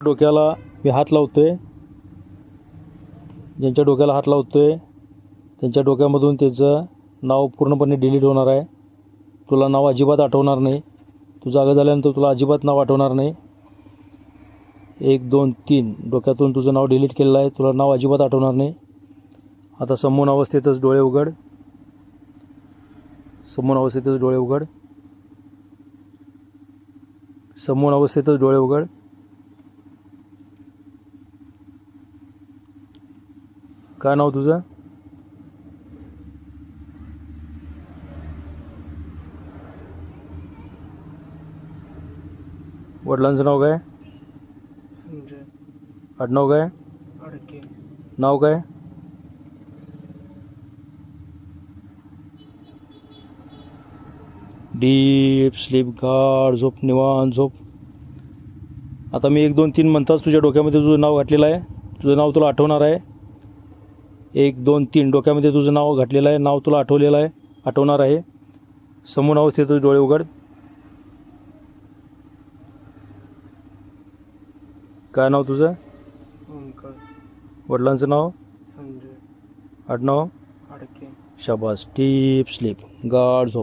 डोक्याला मी हात लावतोय, ज्यांच्या डोक्याला हात लावतोय त्यांच्या डोक्यामधून त्याचं नाव पूर्णपणे डिलीट होणार आहे. तुला नाव अजिबात आठवणार नाही. तू जागा झाल्यानंतर तुला अजिबात नाव आठवणार नाही. 1 2 3 डोक्यातून तुझं नाव डिलीट केलेलं आहे. तुला नाव अजिबात आठवणार नाही. आता समून अवस्थेतच डोळे उघड. समून अवस्थेतच डोळे उघड. समून अवस्थेतच डोळे उघड. काय नाव तुझं? वडिलांचं नाव काय? संजय आडनाव काय? अडके. नाव काय? डीप स्लीप, गाढ झोप, निवांत झोप. आता मी 1 2 3 म्हणताच तुझ्या डोक्यामध्ये तुझं नाव घातलेलं आहे. तुझं नाव तुला आठवणार आहे. 1 2 3 डोक्यामध्ये तुझं नाव घातलेलं आहे. नाव तुला आठवणार आहे. समून अवस्थेतच डोळे उघड. काय नाव तुझं? ओंकार. वडिलांचं नाव? संजय आडनाव? अडके. शाबास. डीप स्लीप, गाढ झोप.